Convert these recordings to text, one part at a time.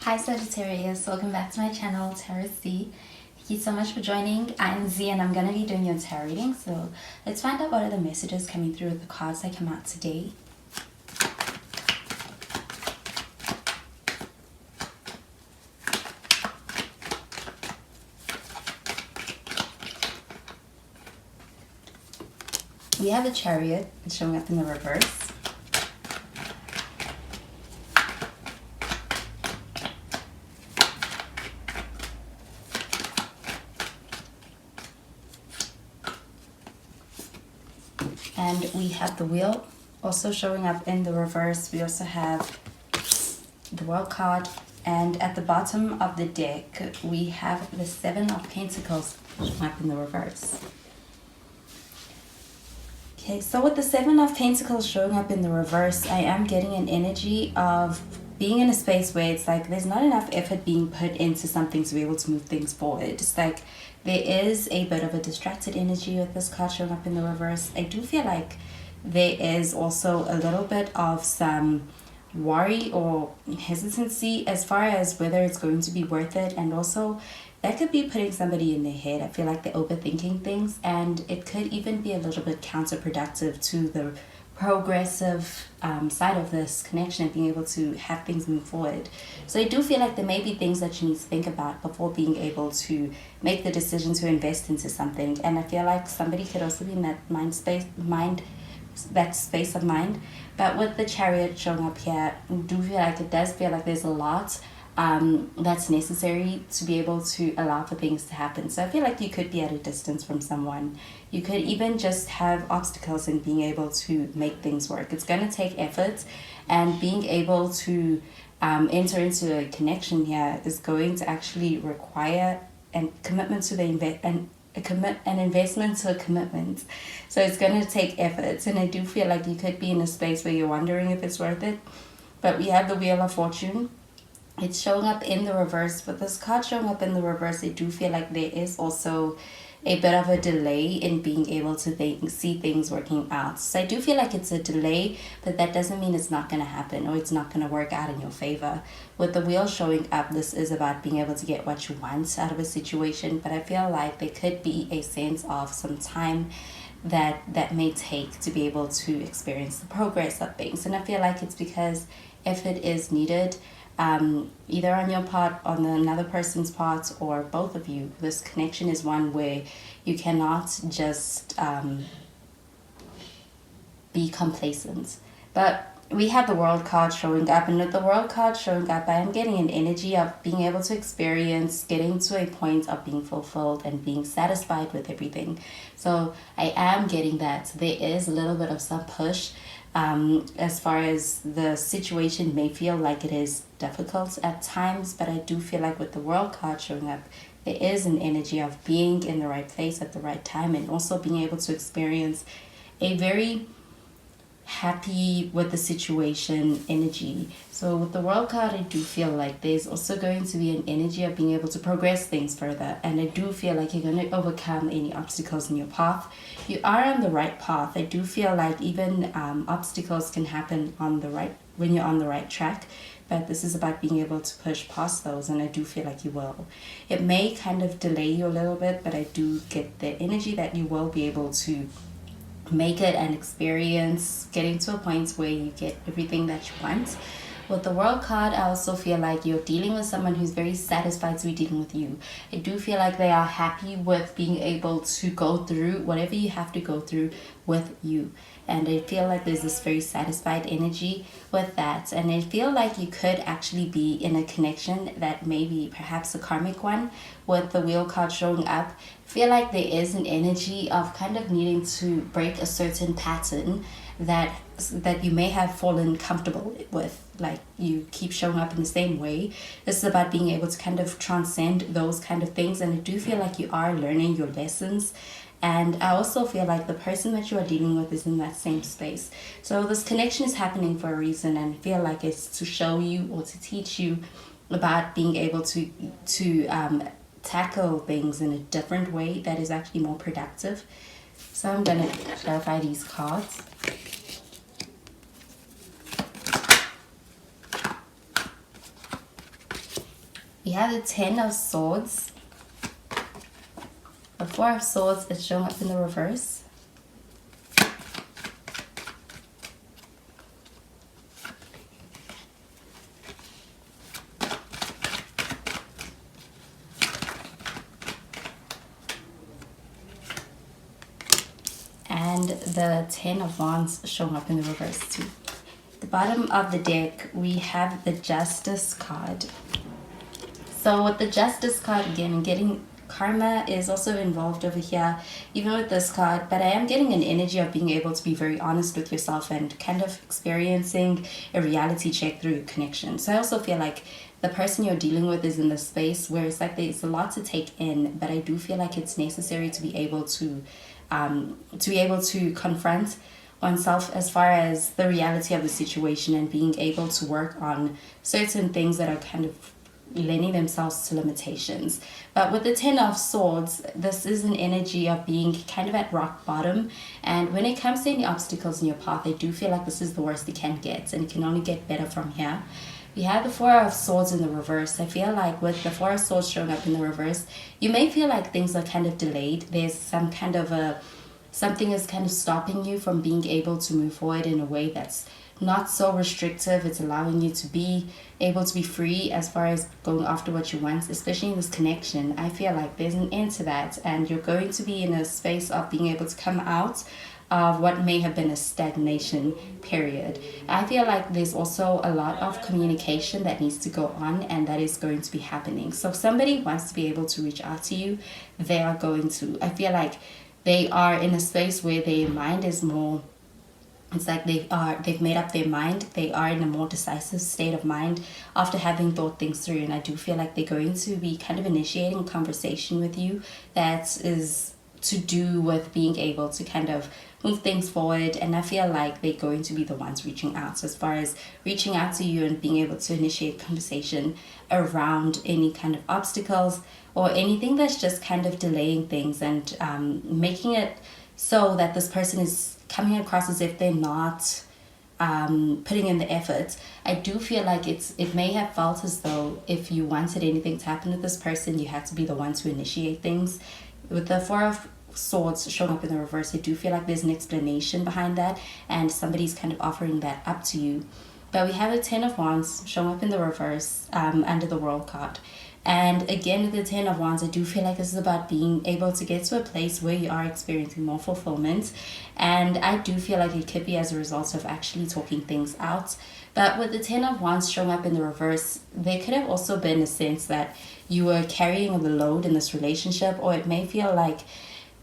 Hi Sagittarius, welcome back to my channel, Tarot Z. Thank you so much for joining. I'm Z and I'm going to be doing your tarot reading. So let's find out what are the messages coming through with the cards that come out today. We have the Chariot, it's showing up in the reverse. And we have the Wheel also showing up in the reverse. We also have the World card. And at the bottom of the deck, we have the Seven of Pentacles showing up in the reverse. Okay, so with the Seven of Pentacles showing up in the reverse, I am getting an energy of being in a space where it's like there's not enough effort being put into something to be able to move things forward. It's like there is a bit of a distracted energy with this card showing up in the reverse. I do feel like there is also a little bit of some worry or hesitancy as far as whether it's going to be worth it, and also that could be putting somebody in their head. I feel like they're overthinking things, and it could even be a little bit counterproductive to the progressive side of this connection and being able to have things move forward. So I do feel like there may be things that you need to think about before being able to make the decision to invest into something. And I feel like somebody could also be in that that space of mind. But with the Chariot showing up here, I do feel like it does feel like there's a lot that's necessary to be able to allow for things to happen. So I feel like you could be at a distance from someone. You could even just have obstacles in being able to make things work. It's going to take effort, and being able to enter into a connection here is going to actually require a commitment to the an investment to a commitment. So it's going to take efforts, and I do feel like you could be in a space where you're wondering if it's worth it. But we have the Wheel of Fortune. It's showing up in the reverse. With this card showing up in the reverse, I do feel like there is also a bit of a delay in being able to see things working out. So I do feel like it's a delay, but that doesn't mean it's not going to happen or it's not going to work out in your favor. With the Wheel showing up, this is about being able to get what you want out of a situation, but I feel like there could be a sense of some time that may take to be able to experience the progress of things. And I feel like it's because effort is needed, either on your part, on another person's part, or both of you. This connection is one where you cannot just be complacent. But we have the World card showing up, and with the World card showing up, I am getting an energy of being able to experience getting to a point of being fulfilled and being satisfied with everything. So I am getting that there is a little bit of some push as far as the situation may feel like it is difficult at times, but I do feel like with the World card showing up, there is an energy of being in the right place at the right time, and also being able to experience a very happy with the situation energy. So with the World card, I do feel like there's also going to be an energy of being able to progress things further, and I do feel like you're going to overcome any obstacles in your path. You are on the right path. I do feel like even obstacles can happen when you're on the right track, but this is about being able to push past those, and I do feel like you will. It may kind of delay you a little bit, but I do get the energy that you will be able to make it and experience getting to a point where you get everything that you want. With the World card, I also feel like you're dealing with someone who's very satisfied to be dealing with you. I do feel like they are happy with being able to go through whatever you have to go through with you. And I feel like there's this very satisfied energy with that. And I feel like you could actually be in a connection that may be perhaps a karmic one. With the Wheel card showing up, I feel like there is an energy of kind of needing to break a certain pattern that you may have fallen comfortable with. Like you keep showing up in the same way. This is about being able to kind of transcend those kind of things, and I do feel like you are learning your lessons. And I also feel like the person that you are dealing with is in that same space. So this connection is happening for a reason, and I feel like it's to show you or to teach you about being able to tackle things in a different way that is actually more productive. So I'm going to clarify these cards. We have the Ten of Swords. The Four of Swords is showing up in the reverse. And the Ten of Wands showing up in the reverse too. The bottom of the deck, we have the Justice card. So with the Justice card, again, getting karma is also involved over here, even with this card, but I am getting an energy of being able to be very honest with yourself and kind of experiencing a reality check through connection. So I also feel like the person you're dealing with is in the space where it's like there's a lot to take in, but I do feel like it's necessary to be able to confront oneself as far as the reality of the situation and being able to work on certain things that are kind of lending themselves to limitations. But with the Ten of Swords, this is an energy of being kind of at rock bottom, and when it comes to any obstacles in your path, I do feel like this is the worst it can get and it can only get better from here. We have the Four of Swords in the reverse. I feel like with the Four of Swords showing up in the reverse, you may feel like things are kind of delayed. There's some kind of something is kind of stopping you from being able to move forward in a way that's not so restrictive. It's allowing you to be able to be free as far as going after what you want, especially in this connection. I feel like there's an end to that, and you're going to be in a space of being able to come out of what may have been a stagnation period. I feel like there's also a lot of communication that needs to go on, and that is going to be happening. So if somebody wants to be able to reach out to you, they are going to. I feel like they are in a space where their mind is more, it's like they've made up their mind. They are in a more decisive state of mind after having thought things through, and I do feel like they're going to be kind of initiating a conversation with you that is to do with being able to kind of move things forward. And I feel like they're going to be the ones reaching out. So as far as reaching out to you and being able to initiate conversation around any kind of obstacles or anything that's just kind of delaying things and making it so that this person is coming across as if they're not putting in the effort. I do feel like it may have felt as though if you wanted anything to happen with this person, you had to be the one to initiate things. With the Four of Swords showing up in the reverse, I do feel like there's an explanation behind that, and somebody's kind of offering that up to you. But we have a Ten of Wands showing up in the reverse under the World card. And again, with the Ten of Wands, I do feel like this is about being able to get to a place where you are experiencing more fulfillment. And I do feel like it could be as a result of actually talking things out. But with the Ten of Wands showing up in the reverse, there could have also been a sense that you were carrying the load in this relationship, or it may feel like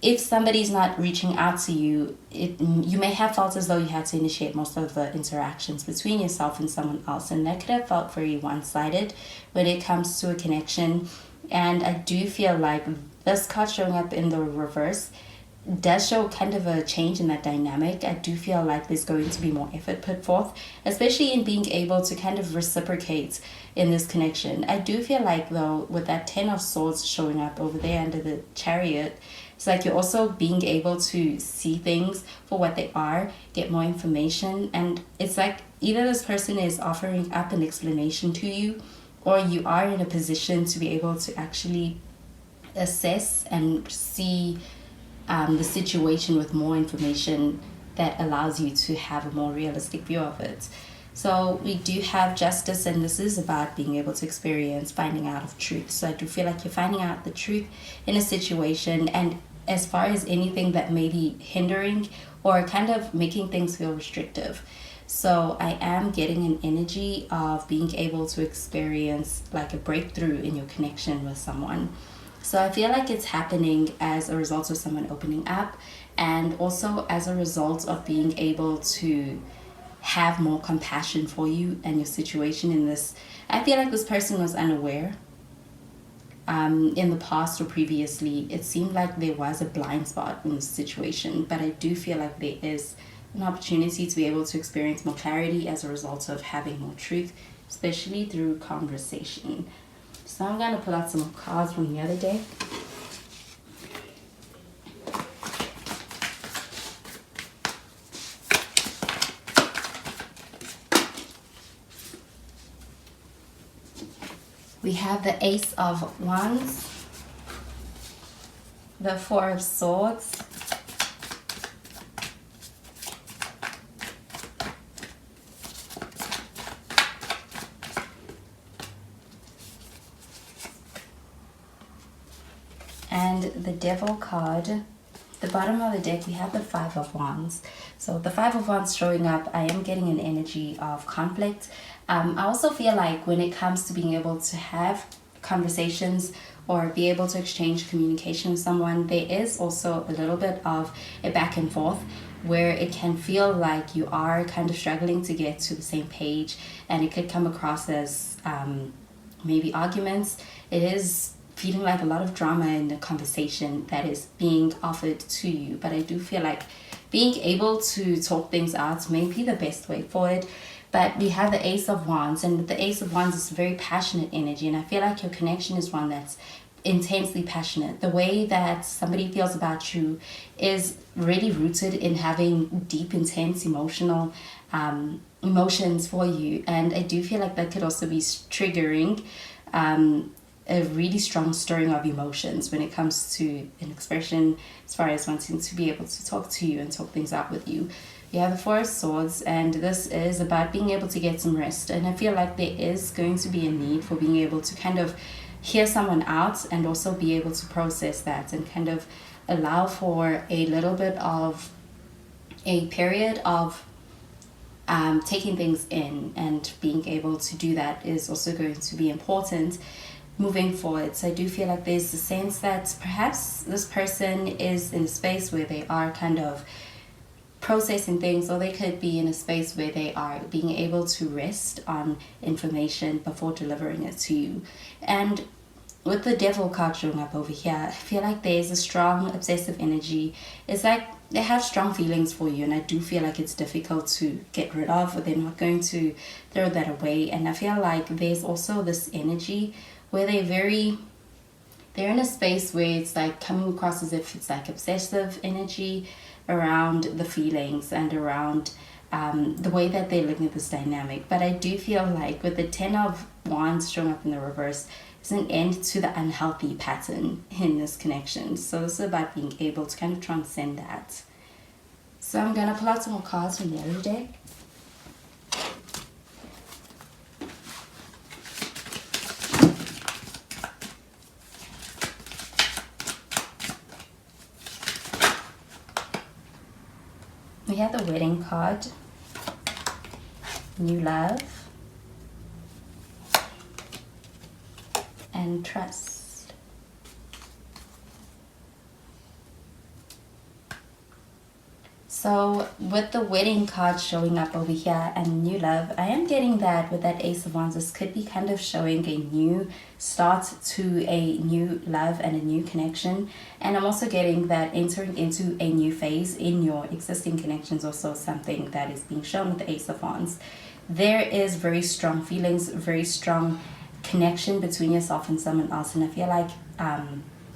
if somebody's not reaching out to you, you may have felt as though you had to initiate most of the interactions between yourself and someone else, and that could have felt very one-sided when it comes to a connection. And I do feel like this card showing up in the reverse does show kind of a change in that dynamic. I do feel like there's going to be more effort put forth, especially in being able to kind of reciprocate in this connection. I do feel like, though, with that Ten of Swords showing up over there under the Chariot, it's like you're also being able to see things for what they are, get more information, and it's like either this person is offering up an explanation to you, or you are in a position to be able to actually assess and see the situation with more information that allows you to have a more realistic view of it. So we do have Justice, and this is about being able to experience finding out of truth. So I do feel like you're finding out the truth in a situation, and as far as anything that may be hindering or kind of making things feel restrictive. So I am getting an energy of being able to experience like a breakthrough in your connection with someone. So I feel like it's happening as a result of someone opening up, and also as a result of being able to have more compassion for you and your situation in this. I feel like this person was unaware. In the past or previously, it seemed like there was a blind spot in the situation, but I do feel like there is an opportunity to be able to experience more clarity as a result of having more truth, especially through conversation. So I'm going to pull out some more cards from the other deck. We have the Ace of Wands, the Four of Swords, and the Devil card. The bottom of the deck, we have the Five of Wands. So the Five of Wands showing up, I am getting an energy of conflict. I also feel like when it comes to being able to have conversations or be able to exchange communication with someone, there is also a little bit of a back and forth where it can feel like you are kind of struggling to get to the same page, and it could come across as maybe arguments. It is feeling like a lot of drama in the conversation that is being offered to you, but I do feel like being able to talk things out may be the best way forward. But we have the Ace of Wands, and the Ace of Wands is very passionate energy, and I feel like your connection is one that's intensely passionate. The way that somebody feels about you is really rooted in having deep, intense emotional emotions for you, and I do feel like that could also be triggering a really strong stirring of emotions when it comes to an expression as far as wanting to be able to talk to you and talk things out with you. You have the Four of Swords, and this is about being able to get some rest, and I feel like there is going to be a need for being able to kind of hear someone out and also be able to process that and kind of allow for a little bit of a period of taking things in, and being able to do that is also going to be important moving forward. So I do feel like there's a sense that perhaps this person is in a space where they are kind of processing things, or they could be in a space where they are being able to rest on information before delivering it to you. And with the Devil card showing up over here, I feel like there's a strong obsessive energy. It's like they have strong feelings for you, and I do feel like it's difficult to get rid of, or they're not going to throw that away. And I feel like there's also this energy where they're in a space where it's like coming across as if it's like obsessive energy around the feelings and around the way that they're looking at this dynamic. But I do feel like with the Ten of Wands showing up in the reverse, there's an end to the unhealthy pattern in this connection. So this is about being able to kind of transcend that. So I'm going to pull out some more cards from the other deck. We have the Wedding card, New Love, and Trust. So with the Wedding card showing up over here and New Love, I am getting that with that Ace of Wands, this could be kind of showing a new start to a new love and a new connection. And I'm also getting that entering into a new phase in your existing connections, also something that is being shown with the Ace of Wands. There is very strong feelings, very strong connection between yourself and someone else, and I feel like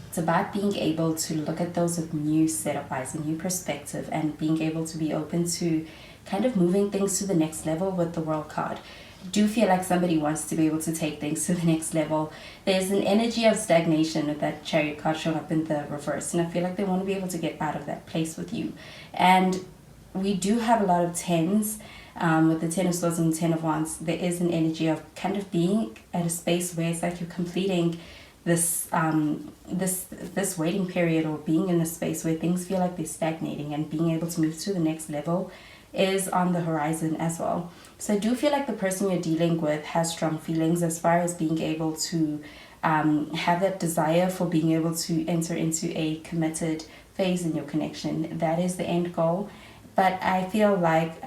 it's about being able to look at those with new set of eyes, a new perspective, and being able to be open to kind of moving things to the next level with the World card. I do feel like somebody wants to be able to take things to the next level. There's an energy of stagnation with that Chariot card showing up in the reverse, and I feel like they want to be able to get out of that place with you. And we do have a lot of tens. With the Ten of Swords and the Ten of Wands, there is an energy of kind of being at a space where it's like you're completing this this waiting period, or being in a space where things feel like they're stagnating, and being able to move to the next level is on the horizon as well. So I do feel like the person you're dealing with has strong feelings as far as being able to have that desire for being able to enter into a committed phase in your connection. That is the end goal. But I feel like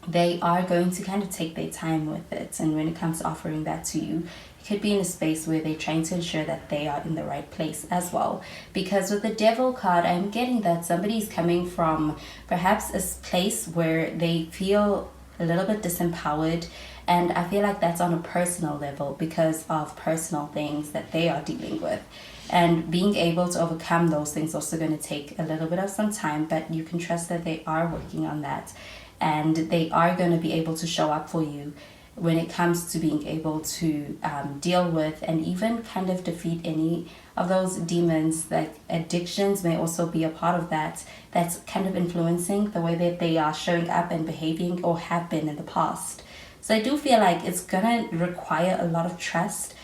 they are going to kind of take their time with it, and when it comes to offering that to you, it could be in a space where they're trying to ensure that they are in the right place as well. Because with the Devil card, I'm getting that somebody's coming from perhaps a place where they feel a little bit disempowered, and I feel like that's on a personal level because of personal things that they are dealing with. And being able to overcome those things also going to take a little bit of some time, but you can trust that they are working on that, and they are going to be able to show up for you when it comes to being able to deal with and even kind of defeat any of those demons. Like addictions may also be a part of that, that's kind of influencing the way that they are showing up and behaving or have been in the past. So I do feel like it's gonna require a lot of trust.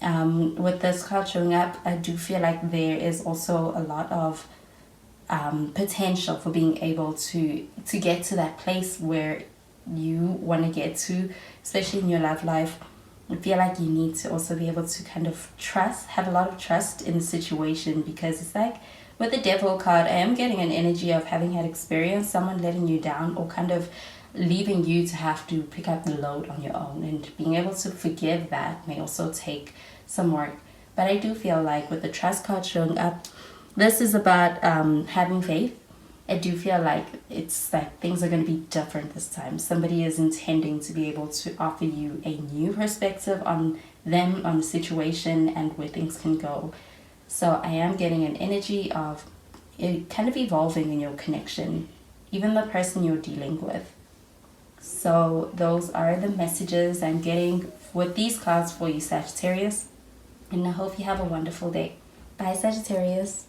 With this card showing up, I do feel like there is also a lot of potential for being able to get to that place where you want to get to, especially in your love life. I feel like you need to also be able to kind of have a lot of trust in the situation, because it's like with the Devil card, I am getting an energy of having had experience, someone letting you down or kind of leaving you to have to pick up the load on your own, and being able to forgive that may also take some work. But I do feel like with the Trust card showing up, this is about having faith. I do feel like it's like things are going to be different this time. Somebody is intending to be able to offer you a new perspective on them, on the situation, and where things can go. So I am getting an energy of it kind of evolving in your connection, even the person you're dealing with. So those are the messages I'm getting with these cards for you, Sagittarius. And I hope you have a wonderful day. Bye, Sagittarius.